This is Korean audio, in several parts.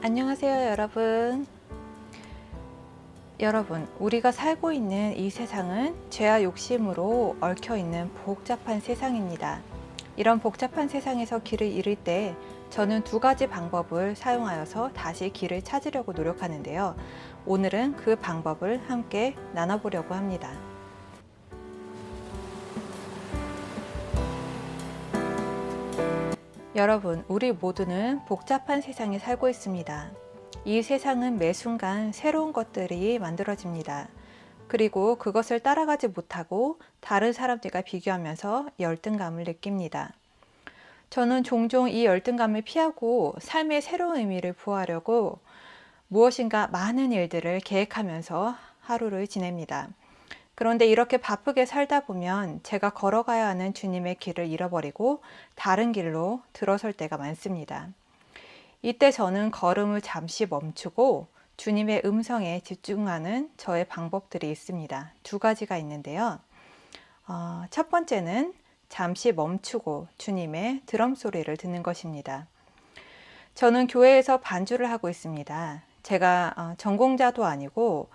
안녕하세요, 여러분. 우리가 살고 있는 이 세상은 죄와 욕심으로 얽혀 있는 복잡한 세상입니다. 이런 복잡한 세상에서 길을 잃을 때 저는 두 가지 방법을 사용하여서 다시 길을 찾으려고 노력하는데요. 오늘은 그 방법을 함께 나눠보려고 합니다. 여러분, 우리 모두는 복잡한 세상에 살고 있습니다. 이 세상은 매 순간 새로운 것들이 만들어집니다. 그리고 그것을 따라가지 못하고 다른 사람들과 비교하면서 열등감을 느낍니다. 저는 종종 이 열등감을 피하고 삶의 새로운 의미를 부여하려고 무엇인가 많은 일들을 계획하면서 하루를 지냅니다. 그런데 이렇게 바쁘게 살다 보면 제가 걸어가야 하는 주님의 길을 잃어버리고 다른 길로 들어설 때가 많습니다. 이때 저는 걸음을 잠시 멈추고 주님의 음성에 집중하는 저의 방법들이 있습니다. 두 가지가 있는데요. 첫 번째는 잠시 멈추고 주님의 드럼 소리를 듣는 것입니다. 저는 교회에서 반주를 하고 있습니다. 제가 전공자도 아니고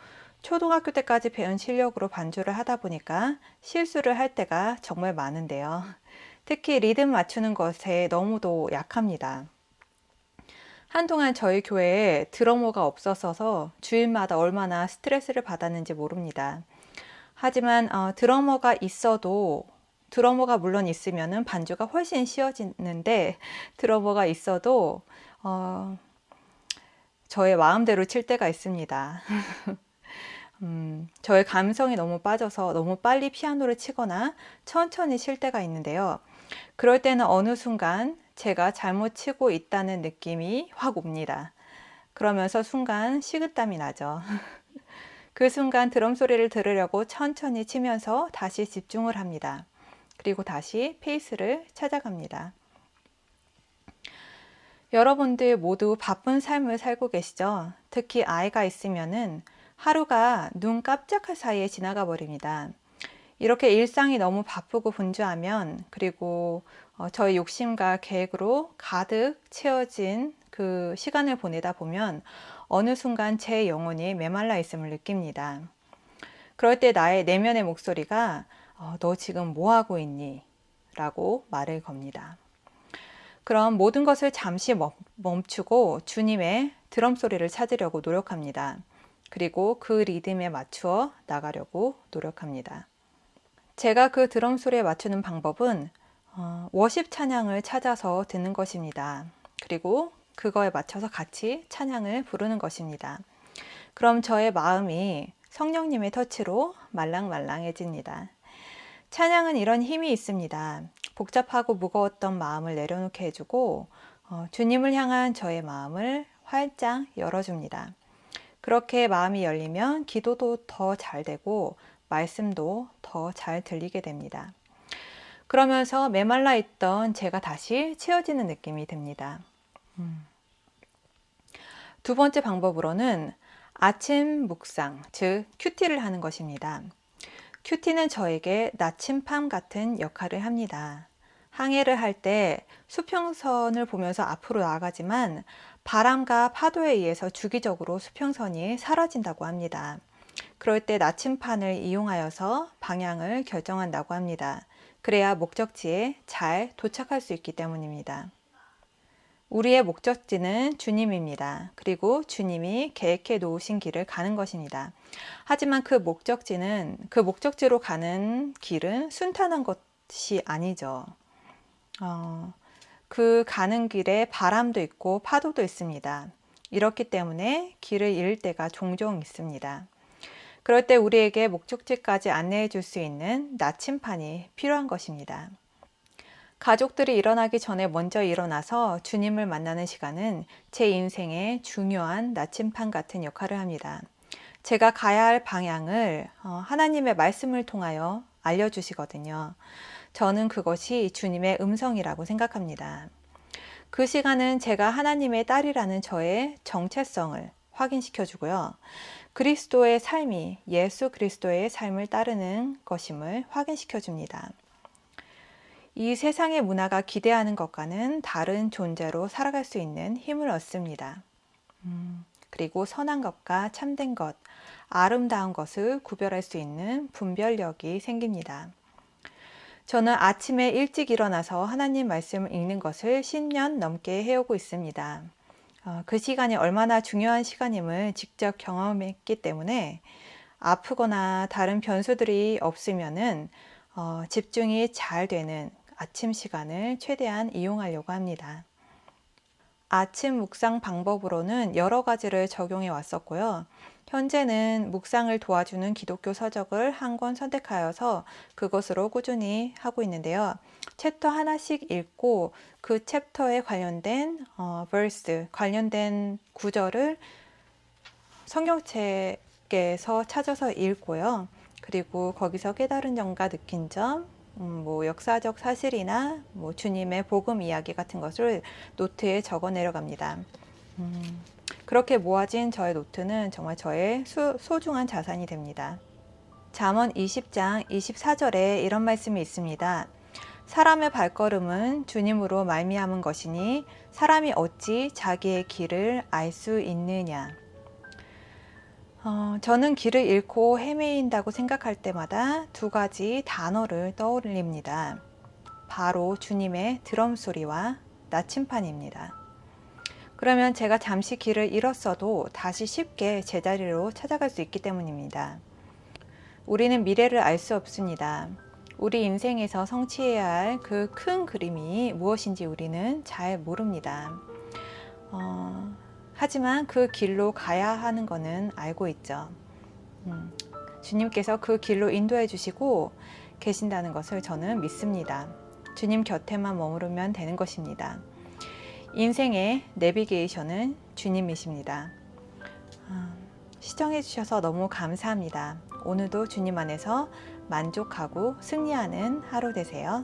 초등학교 때까지 배운 실력으로 반주를 하다 보니까 실수를 할 때가 정말 많은데요. 특히 리듬 맞추는 것에 너무도 약합니다. 한동안 저희 교회에 드러머가 없었어서 주일마다 얼마나 스트레스를 받았는지 모릅니다. 하지만 드러머가 물론 있으면은 반주가 훨씬 쉬워지는데 드러머가 있어도 저의 마음대로 칠 때가 있습니다. 저의 감성이 너무 빠져서 너무 빨리 피아노를 치거나 천천히 칠 때가 있는데요. 그럴 때는 어느 순간 제가 잘못 치고 있다는 느낌이 확 옵니다. 그러면서 순간 식은땀이 나죠. 그 순간 드럼 소리를 들으려고 천천히 치면서 다시 집중을 합니다. 그리고 다시 페이스를 찾아갑니다. 여러분들 모두 바쁜 삶을 살고 계시죠? 특히 아이가 있으면은 하루가 눈 깜짝할 사이에 지나가 버립니다. 이렇게 일상이 너무 바쁘고 분주하면 그리고 저의 욕심과 계획으로 가득 채워진 그 시간을 보내다 보면 어느 순간 제 영혼이 메말라 있음을 느낍니다. 그럴 때 나의 내면의 목소리가 너 지금 뭐 하고 있니? 라고 말을 겁니다. 그럼 모든 것을 잠시 멈추고 주님의 드럼 소리를 찾으려고 노력합니다. 그리고 그 리듬에 맞추어 나가려고 노력합니다. 제가 그 드럼 소리에 맞추는 방법은 워십 찬양을 찾아서 듣는 것입니다. 그리고 그거에 맞춰서 같이 찬양을 부르는 것입니다. 그럼 저의 마음이 성령님의 터치로 말랑말랑해집니다. 찬양은 이런 힘이 있습니다. 복잡하고 무거웠던 마음을 내려놓게 해주고 주님을 향한 저의 마음을 활짝 열어줍니다. 그렇게 마음이 열리면 기도도 더 잘 되고 말씀도 더 잘 들리게 됩니다. 그러면서 메말라 있던 제가 다시 채워지는 느낌이 듭니다. 두 번째 방법으로는 아침 묵상, 즉 큐티를 하는 것입니다. 큐티는 저에게 나침반 같은 역할을 합니다. 항해를 할 때 수평선을 보면서 앞으로 나아가지만 바람과 파도에 의해서 주기적으로 수평선이 사라진다고 합니다. 그럴 때 나침반을 이용하여서 방향을 결정한다고 합니다. 그래야 목적지에 잘 도착할 수 있기 때문입니다. 우리의 목적지는 주님입니다. 그리고 주님이 계획해 놓으신 길을 가는 것입니다. 하지만 그 목적지로 가는 길은 순탄한 것이 아니죠. 그 가는 길에 바람도 있고 파도도 있습니다. 이렇기 때문에 길을 잃을 때가 종종 있습니다. 그럴 때 우리에게 목적지까지 안내해 줄 수 있는 나침반이 필요한 것입니다. 가족들이 일어나기 전에 먼저 일어나서 주님을 만나는 시간은 제 인생의 중요한 나침반 같은 역할을 합니다. 제가 가야 할 방향을 하나님의 말씀을 통하여 알려주시거든요. 저는 그것이 주님의 음성이라고 생각합니다. 그 시간은 제가 하나님의 딸이라는 저의 정체성을 확인시켜 주고요. 그리스도의 삶이 예수 그리스도의 삶을 따르는 것임을 확인시켜 줍니다. 이 세상의 문화가 기대하는 것과는 다른 존재로 살아갈 수 있는 힘을 얻습니다. 그리고 선한 것과 참된 것, 아름다운 것을 구별할 수 있는 분별력이 생깁니다. 저는 아침에 일찍 일어나서 하나님 말씀을 읽는 것을 10년 넘게 해오고 있습니다. 그 시간이 얼마나 중요한 시간임을 직접 경험했기 때문에 아프거나 다른 변수들이 없으면은 집중이 잘 되는 아침 시간을 최대한 이용하려고 합니다. 아침 묵상 방법으로는 여러 가지를 적용해 왔었고요. 현재는 묵상을 도와주는 기독교 서적을 한 권 선택하여서 그것으로 꾸준히 하고 있는데요. 챕터 하나씩 읽고 그 챕터에 관련된 verse, 관련된 구절을 성경책에서 찾아서 읽고요. 그리고 거기서 깨달은 점과 느낀 점, 역사적 사실이나 주님의 복음 이야기 같은 것을 노트에 적어 내려갑니다. 그렇게 모아진 저의 노트는 정말 저의 소중한 자산이 됩니다. 잠언 20장 24절에 이런 말씀이 있습니다. 사람의 발걸음은 주님으로 말미암은 것이니 사람이 어찌 자기의 길을 알 수 있느냐. 저는 길을 잃고 헤매인다고 생각할 때마다 두 가지 단어를 떠올립니다. 바로 주님의 드럼 소리와 나침판입니다. 그러면 제가 잠시 길을 잃었어도 다시 쉽게 제자리로 찾아갈 수 있기 때문입니다. 우리는 미래를 알 수 없습니다. 우리 인생에서 성취해야 할 그 큰 그림이 무엇인지 우리는 잘 모릅니다. 하지만 그 길로 가야 하는 것은 알고 있죠. 주님께서 그 길로 인도해 주시고 계신다는 것을 저는 믿습니다. 주님 곁에만 머무르면 되는 것입니다. 인생의 내비게이션은 주님이십니다. 시청해 주셔서 너무 감사합니다. 오늘도 주님 안에서 만족하고 승리하는 하루 되세요.